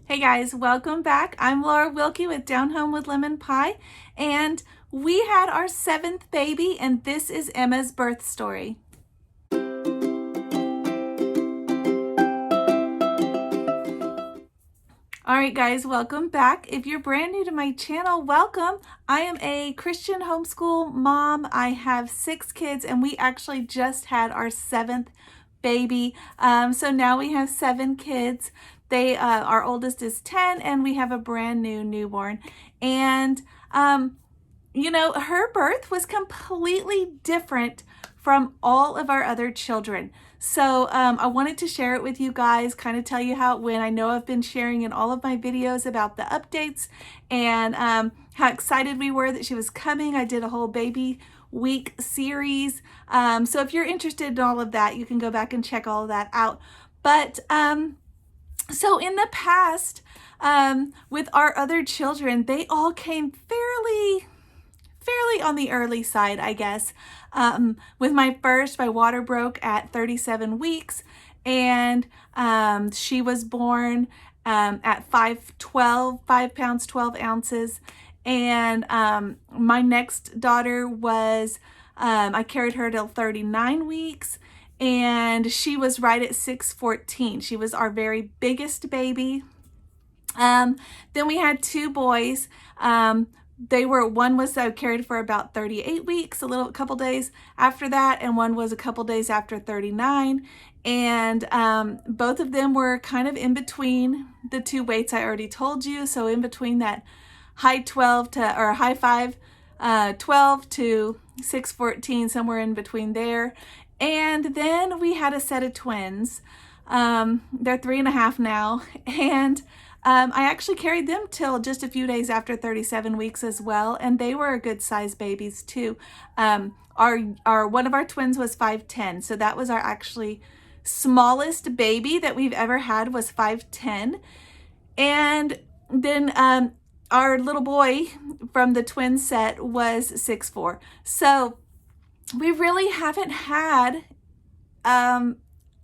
Hey guys, welcome back. I'm Laura Wilkie with Down Home with Lemon Pie, and we had our 7th baby, and this is Emma's birth story. All right, guys, welcome back. If you're brand new to my channel, welcome. I am a Christian homeschool mom. I have 6 kids, and we actually just had our 7th baby. So now we have 7 kids. Our oldest is 10, and we have a brand new newborn. And her birth was completely different from all of our other children. So I wanted to share it with you guys, kind of tell you how it went. I know I've been sharing in all of my videos about the updates and how excited we were that she was coming. I did a whole baby week series. So if you're interested in all of that, you can go back and check all of that out. But so in the past, with our other children, they all came fairly on the early side, I guess. With my first, my water broke at 37 weeks, and she was born at 5 pounds, 12 ounces. And my next daughter was, I carried her till 39 weeks, and she was right at 6'14". She was our very biggest baby. Then we had 2 boys. One was carried for about 38 weeks, a couple days after that, and one was a couple days after 39. And both of them were kind of in between the 2 weights I already told you. So in between that high 12 to 6'14", somewhere in between there. And then we had a set of twins. They're 3.5 now, and I actually carried them till just a few days after 37 weeks as well, and they were good sized babies too. One of our twins was 5'10", so that was our actually smallest baby that we've ever had, was 5'10". And then our little boy from the twin set was 6'4". So we really haven't had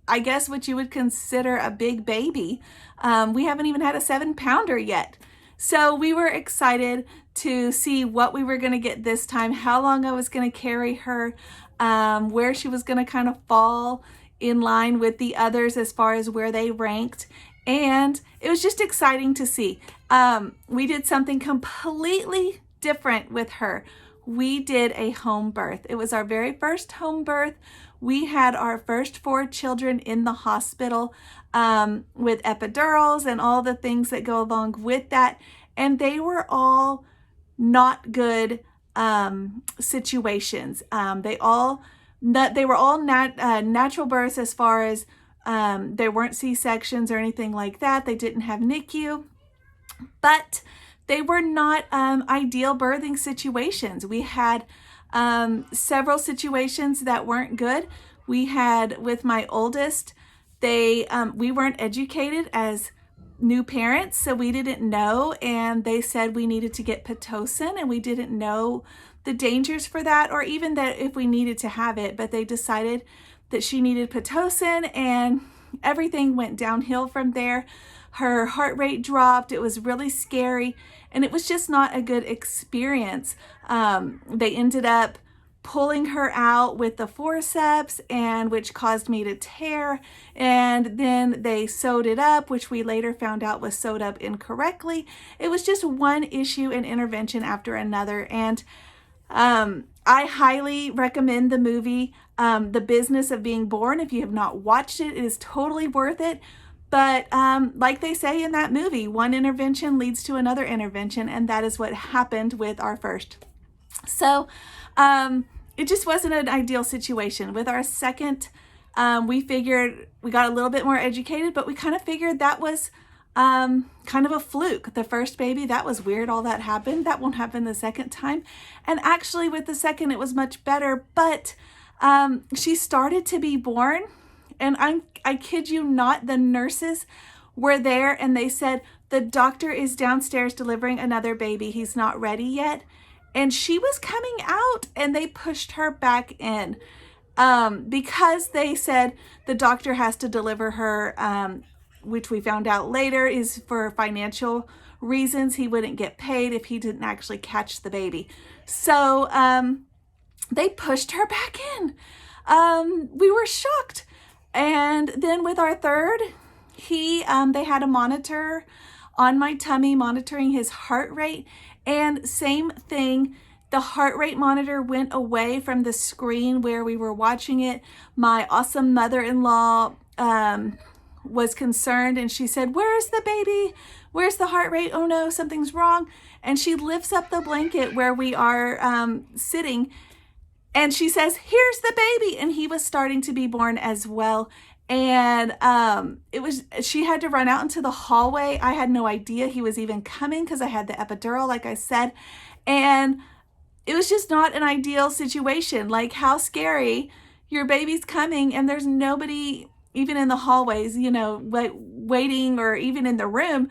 I guess what you would consider a big baby. We haven't even had a 7-pounder yet. So we were excited to see what we were going to get this time, how long I was going to carry her, where she was going to kind of fall in line with the others as far as where they ranked. And it was just exciting to see. We did something completely different with her. We did a home birth. It was our very first home birth. We had our first 4 children in the hospital with epidurals and all the things that go along with that. And they were all not good situations. They were all natural births, as far as there weren't C-sections or anything like that. They didn't have NICU, but they were not ideal birthing situations. We had several situations that weren't good. We had, with my oldest, we weren't educated as new parents, so we didn't know, and they said we needed to get Pitocin, and we didn't know the dangers for that, or even that if we needed to have it, but they decided that she needed Pitocin, and everything went downhill from there. Her heart rate dropped. It was really scary, and it was just not a good experience. They ended up pulling her out with the forceps, and which caused me to tear, and then they sewed it up, which we later found out was sewed up incorrectly. It was just one issue and intervention after another. And I highly recommend the movie The Business of Being Born. If you have not watched it, it is totally worth it. But like they say in that movie, one intervention leads to another intervention, and that is what happened with our first. So it just wasn't an ideal situation. With our second, we figured, we got a little bit more educated, but we kind of figured that was kind of a fluke. The first baby, that was weird, all that happened. That won't happen the second time. And actually with the second, it was much better, but she started to be born. And I kid you not, the nurses were there, and they said, the doctor is downstairs delivering another baby. He's not ready yet. And she was coming out, and they pushed her back in because they said the doctor has to deliver her which we found out later is for financial reasons. He wouldn't get paid if he didn't actually catch the baby. So they pushed her back in. We were shocked. And then with our third, they had a monitor on my tummy monitoring his heart rate, and same thing. The heart rate monitor went away from the screen where we were watching it. My awesome mother-in-law was concerned, and she said, "Where's the baby? Where's the heart rate? Oh no, something's wrong." And she lifts up the blanket where we are sitting, and she says, "Here's the baby." And he was starting to be born as well. And she had to run out into the hallway. I had no idea he was even coming because I had the epidural, like I said. And it was just not an ideal situation. Like, how scary, your baby's coming and there's nobody even in the hallways, waiting, or even in the room,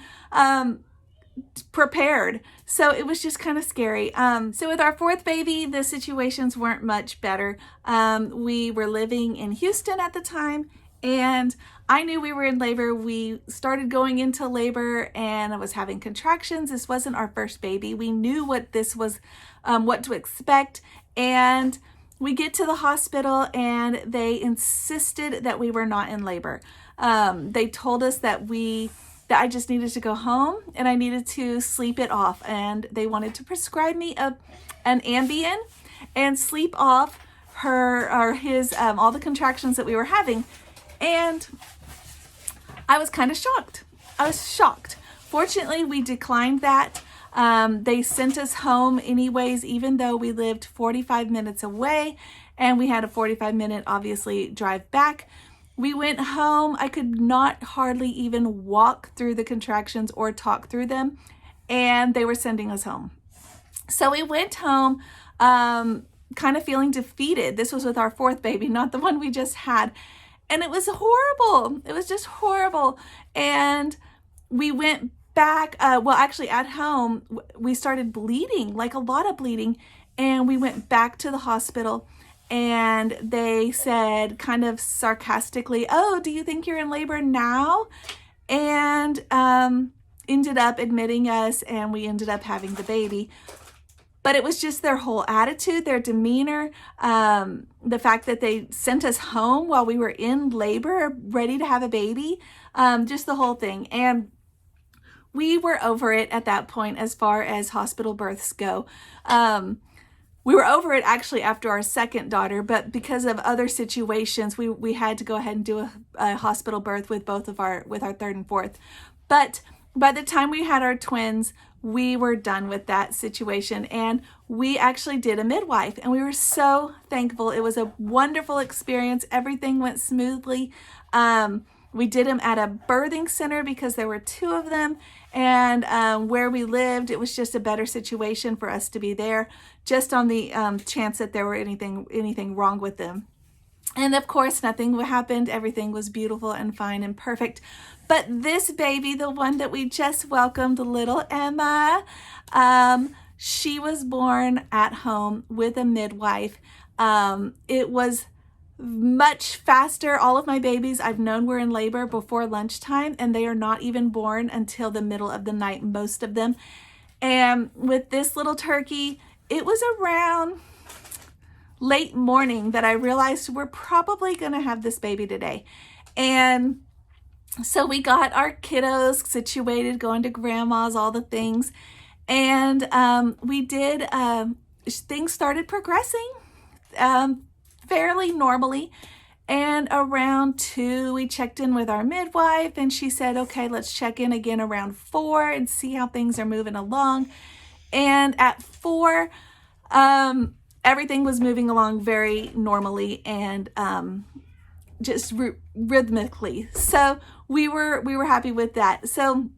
prepared. So it was just kind of scary. So with our fourth baby, the situations weren't much better. We were living in Houston at the time, and I knew we were in labor. We started going into labor and I was having contractions. This wasn't our first baby. We knew what this was, what to expect. And we get to the hospital and they insisted that we were not in labor. They told us that I just needed to go home and I needed to sleep it off. And they wanted to prescribe me an Ambien and sleep off his all the contractions that we were having. And I was kind of shocked. I was shocked. Fortunately, we declined that. They sent us home anyways, even though we lived 45 minutes away and we had a 45-minute, obviously, drive back. We went home. I could not hardly even walk through the contractions or talk through them, and they were sending us home. So we went home kind of feeling defeated. This was with our fourth baby, not the one we just had. And it was horrible. It was just horrible. And we went back, actually at home, we started bleeding, like a lot of bleeding. And we went back to the hospital and they said kind of sarcastically, "Oh, do you think you're in labor now?" And ended up admitting us, and we ended up having the baby. But it was just their whole attitude, their demeanor, the fact that they sent us home while we were in labor, ready to have a baby, just the whole thing. And we were over it at that point as far as hospital births go. We were over it actually after our second daughter, but because of other situations, we had to go ahead and do a hospital birth with with our third and fourth. But by the time we had our twins, we were done with that situation, and we actually did a midwife, and we were so thankful. It was a wonderful experience. Everything went smoothly. We did them at a birthing center because there were two of them, and where we lived, it was just a better situation for us to be there, just on the chance that there were anything wrong with them. And of course, nothing happened. Everything was beautiful and fine and perfect. But this baby, the one that we just welcomed, little Emma, she was born at home with a midwife. It was much faster. All of my babies I've known were in labor before lunchtime, and they are not even born until the middle of the night, most of them. And with this little turkey, it was around late morning that I realized we're probably going to have this baby today. And so we got our kiddos situated, going to grandma's, all the things. And we did, things started progressing fairly normally. And around 2, we checked in with our midwife, and she said, "Okay, let's check in again around 4 and see how things are moving along." And at 4, everything was moving along very normally and just rhythmically. So we were happy with that. So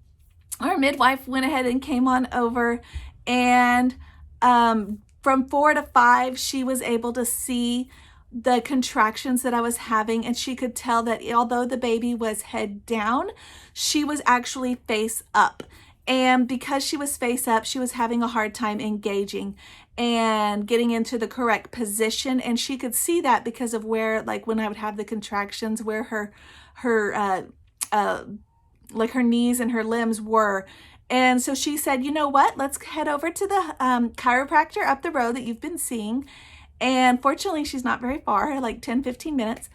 our midwife went ahead and came on over, and from 4 to 5, she was able to see the contractions that I was having, and she could tell that although the baby was head down, she was actually face up. And because she was face up, she was having a hard time engaging and getting into the correct position. And she could see that because of where, like when I would have the contractions, where her like her knees and her limbs were. And so she said, you know what, let's head over to the chiropractor up the road that you've been seeing. And fortunately, she's not very far, like 10-15 minutes.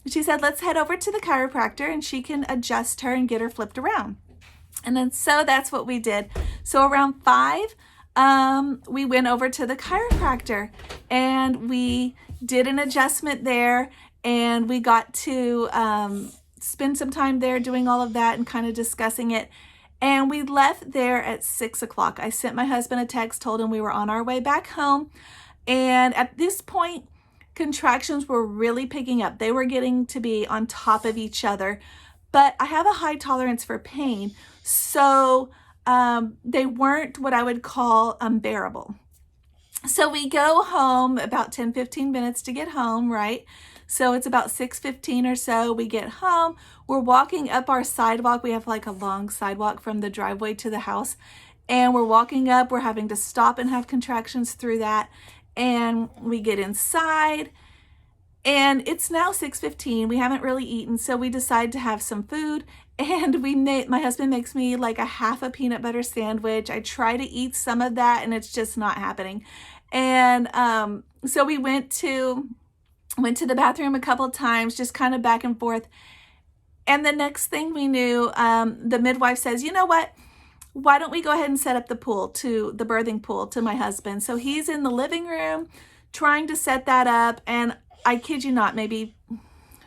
She said, let's head over to the chiropractor and she can adjust her and get her flipped around. And then so that's what we did. So around 5, we went over to the chiropractor and we did an adjustment there, and we got to spend some time there doing all of that and kind of discussing it. And we left there at 6 o'clock. I sent my husband a text, told him we were on our way back home. And at this point, contractions were really picking up. They were getting to be on top of each other. But I have a high tolerance for pain, so they weren't what I would call unbearable. So we go home about 10-15 minutes to get home, right? So it's about 6:15 or so. We get home. We're walking up our sidewalk. We have like a long sidewalk from the driveway to the house. And we're walking up. We're having to stop and have contractions through that. And we get inside. And it's now 6:15. We haven't really eaten. So we decide to have some food. And my husband makes me like a half a peanut butter sandwich. I try to eat some of that and it's just not happening. And so we went to the bathroom a couple times, just kind of back and forth. And the next thing we knew, the midwife says, you know what? Why don't we go ahead and set up the birthing pool to my husband? So he's in the living room trying to set that up. And I kid you not, maybe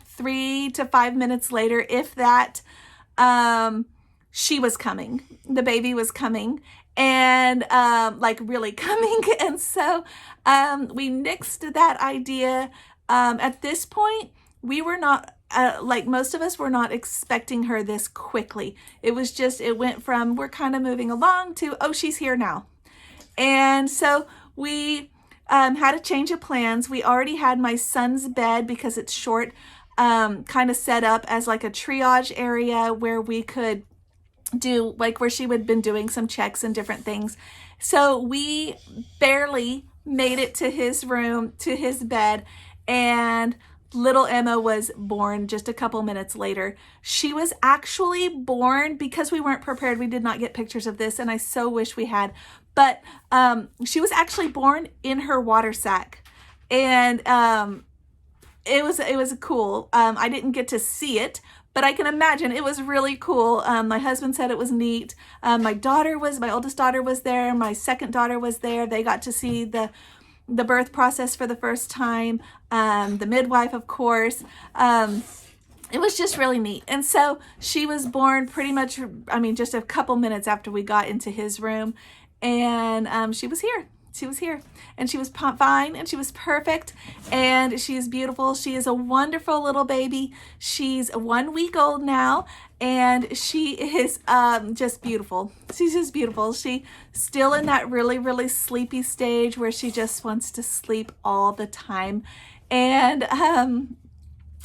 3 to 5 minutes later, if that, she was coming. The baby was coming, and like really coming. And so we nixed that idea. At this point, we were not, like most of us were not expecting her this quickly. It went from we're kind of moving along to, oh, she's here now. And so we had a change of plans. We already had my son's bed, because it's short, kind of set up as like a triage area where we could do, like where she would have been doing some checks and different things. So we barely made it to his room, to his bed, and little Emma was born just a couple minutes later. She was actually born, because we weren't prepared. We did not get pictures of this, and I so wish we had. But she was actually born in her water sack, and it was cool. I didn't get to see it, but I can imagine it was really cool. My husband said it was neat. My oldest daughter was there. My second daughter was there. They got to see the birth process for the first time. The midwife, of course. It was just really neat. And so she was born pretty much, just a couple minutes after we got into his room. And she was here. She was here. And she was fine, and she was perfect, and she is beautiful. She is a wonderful little baby. She's 1 week old now, and she is just beautiful. She's just beautiful. She's still in that really, really sleepy stage where she just wants to sleep all the time. And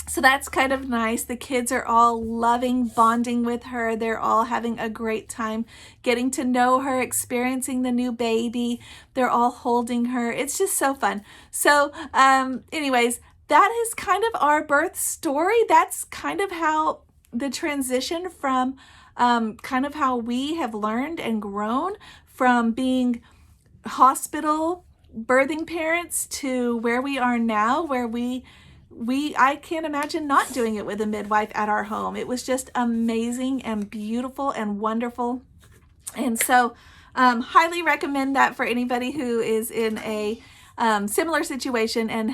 so that's kind of nice. The kids are all loving bonding with her. They're all having a great time getting to know her, experiencing the new baby. They're all holding her. It's just so fun. So anyways, that is kind of our birth story. That's kind of how the transition from kind of how we have learned and grown from being hospital birthing parents to where we are now, where I can't imagine not doing it with a midwife at our home. It was just amazing and beautiful and wonderful. And so highly recommend that for anybody who is in a similar situation and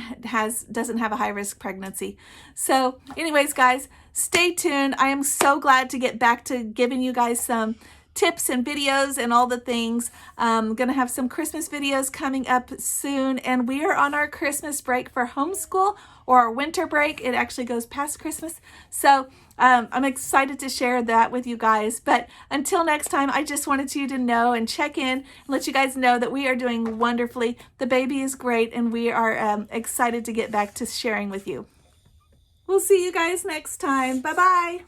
doesn't have a high-risk pregnancy. So anyways, guys, stay tuned. I am so glad to get back to giving you guys some tips and videos and all the things. I'm going to have some Christmas videos coming up soon, and we are on our Christmas break for homeschool, or our winter break. It actually goes past Christmas. So I'm excited to share that with you guys. But until next time, I just wanted you to know and check in and let you guys know that we are doing wonderfully. The baby is great, and we are excited to get back to sharing with you. We'll see you guys next time. Bye-bye.